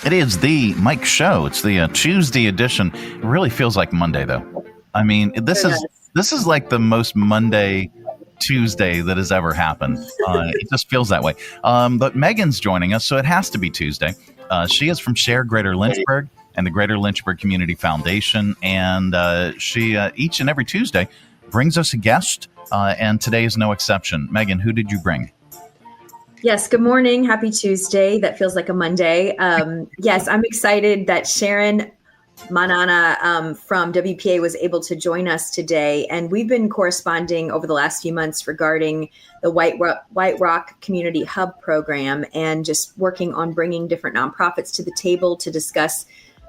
It is the Mike Show. It's the Tuesday edition. It really feels like Monday, though. I mean, this is like the most Monday Tuesday that has ever happened. It just feels that way. But Megan's joining us, so it has to be Tuesday. She is from SHARE Greater Lynchburg and the Greater Lynchburg Community Foundation, and she each and every Tuesday brings us a guest, and today is no exception. Megan, who did you bring? Yes, good morning. Happy Tuesday. That feels like a Monday. Yes, I'm excited that Sharon Manana from WPA was able to join us today. And we've been corresponding over the last few months regarding the White Rock Community Hub program and just working on bringing different nonprofits to the table to discuss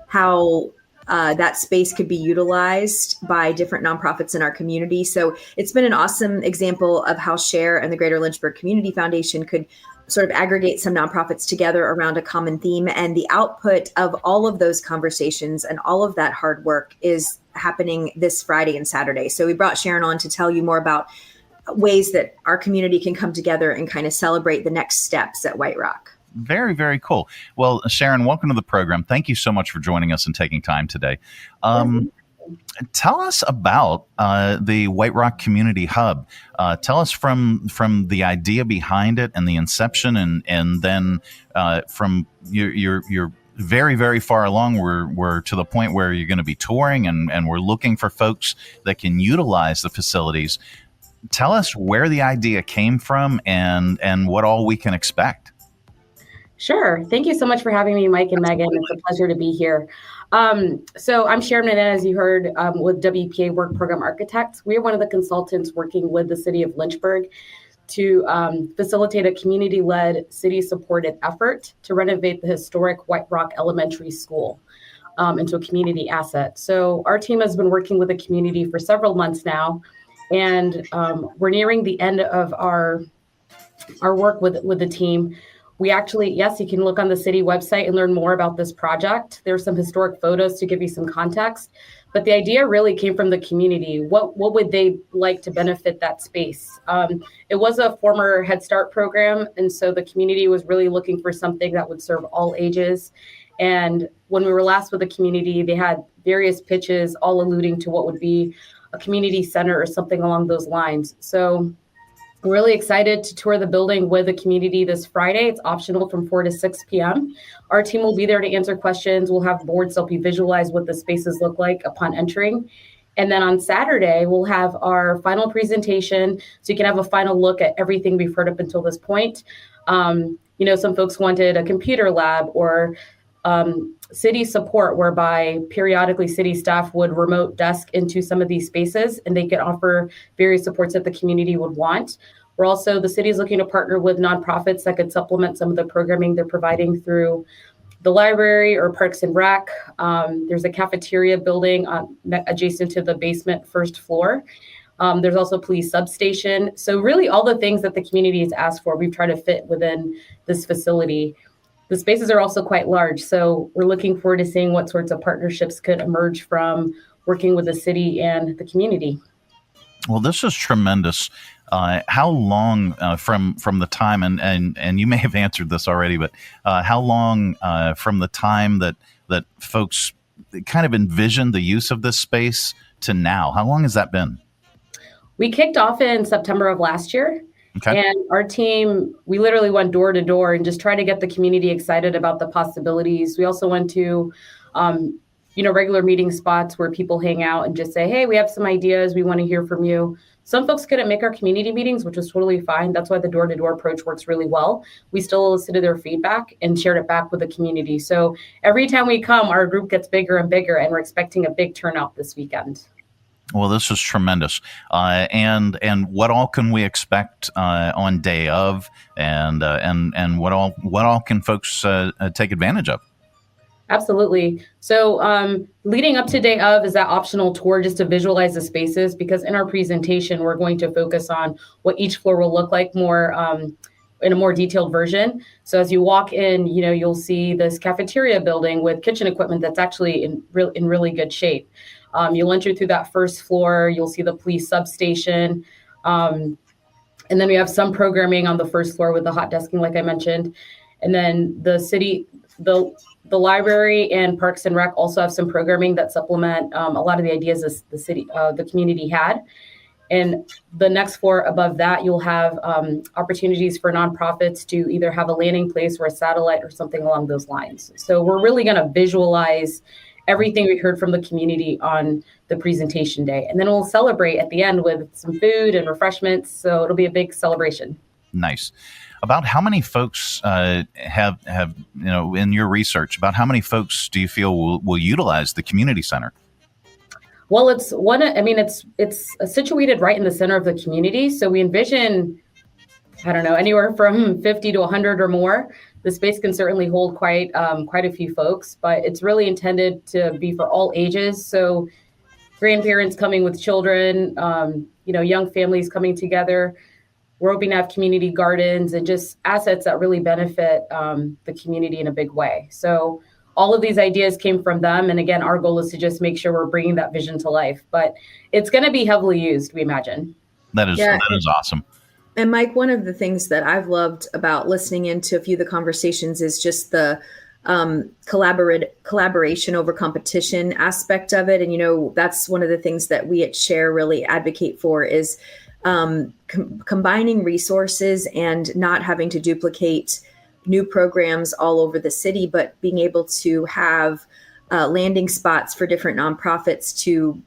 how that space could be utilized by different nonprofits in our community. So it's been an awesome example of how SHARE and the Greater Lynchburg Community Foundation could sort of aggregate some nonprofits together around a common theme. And the output of all of those conversations and all of that hard work is happening this Friday and Saturday. So we brought Sharon on to tell you more about ways that our community can come together and kind of celebrate the next steps at White Rock. Very, very cool. Well, Sharon, welcome to the program. Thank you so much for joining us and taking time today. Tell us about the White Rock Community Hub. Tell us from the idea behind it and the inception, and then from you're very, very far along. We're to the point where you're going to be touring, and we're looking for folks that can utilize the facilities. Tell us where the idea came from and what all we can expect. Sure. Thank you so much for having me, Mike and Megan. It's a pleasure to be here. So I'm Sharon Manana, as you heard, with WPA Work Program Architects. We are one of the consultants working with the city of Lynchburg to facilitate a community-led, city-supported effort to renovate the historic White Rock Elementary School into a community asset. So our team has been working with the community for several months now, and we're nearing the end of our work with the team. We actually, yes, you can look on the city website and learn more about this project. There's some historic photos to give you some context, but the idea really came from the community. What would they like to benefit that space? It was a former Head Start program, and so the community was really looking for something that would serve all ages. And when we were last with the community, they had various pitches, all alluding to what would be a community center or something along those lines. So we're really excited to tour the building with the community this Friday. It's optional from 4 to 6 p.m. Our team will be there to answer questions. We'll have boards to help you visualize what the spaces look like upon entering. And then on Saturday, we'll have our final presentation, so you can have a final look at everything we've heard up until this point. Some folks wanted a computer lab or city support, whereby periodically city staff would remote desk into some of these spaces and they could offer various supports that the community would want. We're also, the city is looking to partner with nonprofits that could supplement some of the programming they're providing through the library or Parks and Rec. There's a cafeteria building adjacent to the basement first floor. There's also a police substation. So really all the things that the community has asked for, we've tried to fit within this facility. The spaces are also quite large, so we're looking forward to seeing what sorts of partnerships could emerge from working with the city and the community. Well, this is tremendous. How long from the time, and you may have answered this already, but how long from the time that folks kind of envisioned the use of this space to now? How long has that been? We kicked off in September of last year. Okay. And our team, we literally went door to door and just tried to get the community excited about the possibilities. We also went to, regular meeting spots where people hang out and just say, hey, we have some ideas. We want to hear from you. Some folks couldn't make our community meetings, which was totally fine. That's why the door-to-door approach works really well. We still elicited their feedback and shared it back with the community. So every time we come, our group gets bigger and bigger, and we're expecting a big turnout this weekend. Well, this is tremendous. And what all can we expect on day of, and what all can folks take advantage of? Absolutely. So leading up to day of is that optional tour just to visualize the spaces, because in our presentation, we're going to focus on what each floor will look like more in a more detailed version. So as you walk in, you'll see this cafeteria building with kitchen equipment that's actually in really good shape. You'll enter through that first floor. You'll see the police substation. And then we have some programming on the first floor with the hot desking, like I mentioned. And then the city The library and Parks and Rec also have some programming that supplement a lot of the ideas the community had. And the next floor above that, you'll have opportunities for nonprofits to either have a landing place or a satellite or something along those lines. So we're really going to visualize everything we heard from the community on the presentation day. And then we'll celebrate at the end with some food and refreshments. So it'll be a big celebration. Nice. About how many folks have in your research, about how many folks do you feel will utilize the community center? Well, it's situated right in the center of the community. So we envision, anywhere from 50 to 100 or more. The space can certainly hold quite a few folks, but it's really intended to be for all ages. So grandparents coming with children, young families coming together. We're hoping to have community gardens and just assets that really benefit the community in a big way. So all of these ideas came from them. And again, our goal is to just make sure we're bringing that vision to life. But it's going to be heavily used, we imagine. That is awesome. And Mike, one of the things that I've loved about listening into a few of the conversations is just the collaboration over competition aspect of it. And, that's one of the things that we at SHARE really advocate for is combining resources and not having to duplicate new programs all over the city, but being able to have landing spots for different nonprofits to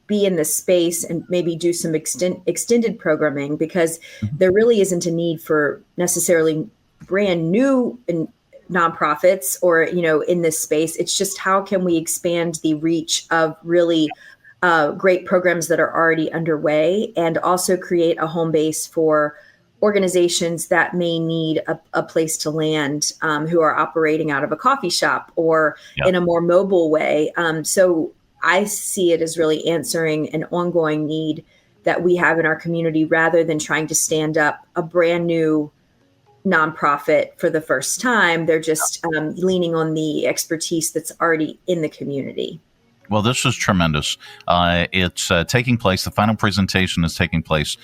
be in the space and maybe do some extended programming, because there really isn't a need for necessarily brand new nonprofits or, in this space. It's just how can we expand the reach of really great programs that are already underway and also create a home base for organizations that may need a place to land, who are operating out of a coffee shop or in a more mobile way. So I see it as really answering an ongoing need that we have in our community rather than trying to stand up a brand new nonprofit for the first time. They're just leaning on the expertise that's already in the community. Well, this is tremendous. It's taking place. The final presentation is taking place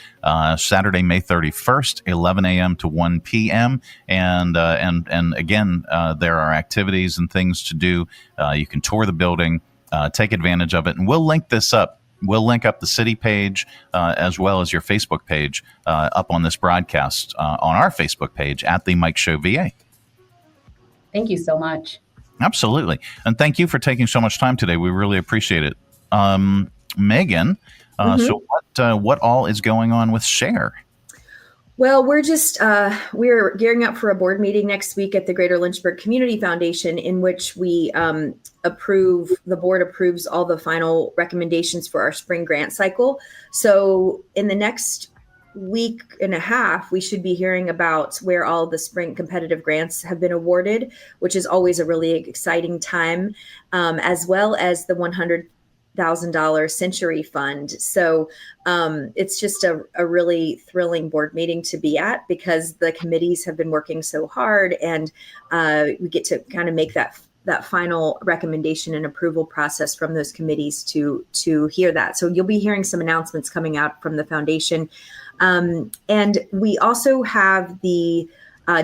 Saturday, May 31st, 11 a.m. to 1 p.m. And again, there are activities and things to do. You can tour the building, take advantage of it, and we'll link this up. We'll link up the city page as well as your Facebook page up on this broadcast on our Facebook page at the Mike Show VA. Thank you so much. Absolutely. And thank you for taking so much time today. We really appreciate it. Megan, so what all is going on with SHARE? Well, we're gearing up for a board meeting next week at the Greater Lynchburg Community Foundation, in which the board approves all the final recommendations for our spring grant cycle. So in the next week and a half, we should be hearing about where all the spring competitive grants have been awarded, which is always a really exciting time, as well as the $100,000 Century Fund. So it's just a really thrilling board meeting to be at, because the committees have been working so hard, and we get to kind of make that final recommendation and approval process from those committees to hear that. So you'll be hearing some announcements coming out from the foundation. And we also have the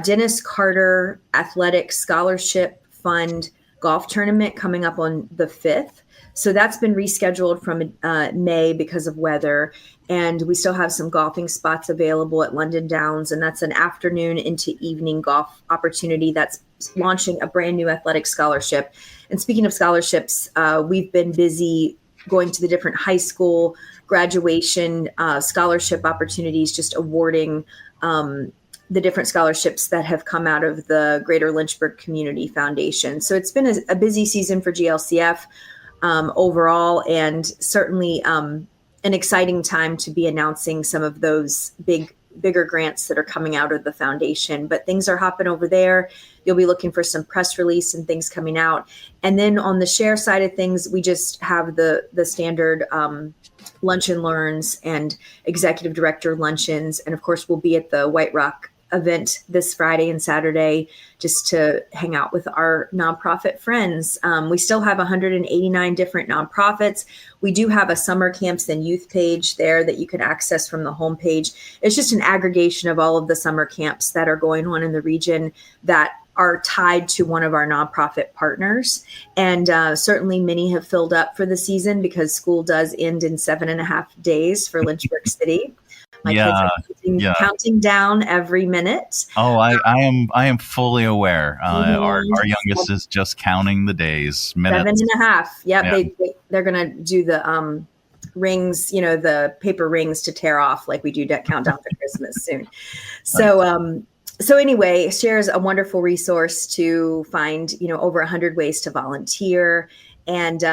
Dennis Carter Athletic Scholarship Fund golf tournament coming up on the 5th. So that's been rescheduled from May because of weather. And we still have some golfing spots available at London Downs. And that's an afternoon into evening golf opportunity that's launching a brand new athletic scholarship. And speaking of scholarships, we've been busy going to the different high school graduation scholarship opportunities, just awarding the different scholarships that have come out of the Greater Lynchburg Community Foundation. So it's been a busy season for GLCF overall, and certainly an exciting time to be announcing some of those bigger grants that are coming out of the foundation. But things are hopping over there. You'll be looking for some press release and things coming out. And then on the SHARE side of things, we just have the standard lunch and learns and executive director luncheons. And of course, we'll be at the White Rock event this Friday and Saturday just to hang out with our nonprofit friends. We still have 189 different nonprofits. We do have a summer camps and youth page there that you can access from the homepage. It's just an aggregation of all of the summer camps that are going on in the region that are tied to one of our nonprofit partners. And certainly many have filled up for the season because school does end in 7.5 days for Lynchburg City. My kids are counting down every minute. Oh, I am fully aware. Our youngest is just counting the days, minutes. 7.5. Yep. They're going to do the rings, the paper rings to tear off like we do countdown for Christmas soon. So anyway, SHARE is a wonderful resource to find, over 100 ways to volunteer and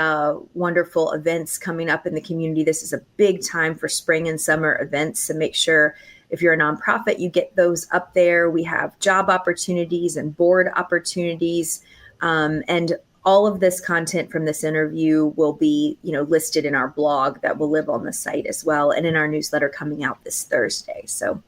wonderful events coming up in the community. This is a big time for spring and summer events. So make sure if you're a nonprofit, you get those up there. We have job opportunities and board opportunities. And all of this content from this interview will be, listed in our blog that will live on the site as well, and in our newsletter coming out this Thursday. So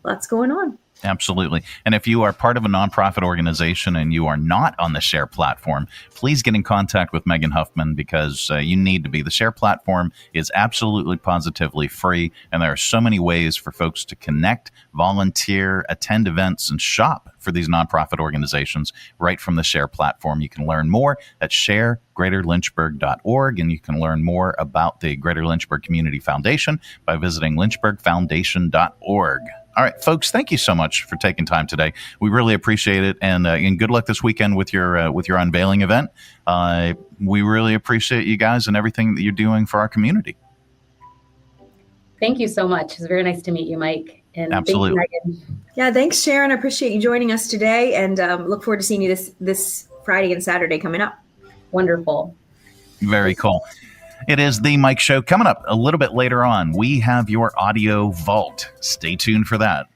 lots going on. Absolutely. And if you are part of a nonprofit organization and you are not on the SHARE platform, please get in contact with Megan Huffman because you need to be. The SHARE platform is absolutely positively free, and there are so many ways for folks to connect, volunteer, attend events, and shop for these nonprofit organizations right from the SHARE platform. You can learn more at ShareGreaterLynchburg.org, and you can learn more about the Greater Lynchburg Community Foundation by visiting lynchburgfoundation.org. All right, folks, thank you so much for taking time today. We really appreciate it, and good luck this weekend with your unveiling event. We really appreciate you guys and everything that you're doing for our community. Thank you so much. It's very nice to meet you, Mike. And absolutely. Thank you, Megan. Yeah, thanks, Sharon. I appreciate you joining us today, and look forward to seeing you this Friday and Saturday coming up. Wonderful. Very cool. It is The Mike Show. Coming up a little bit later on, we have your audio vault. Stay tuned for that.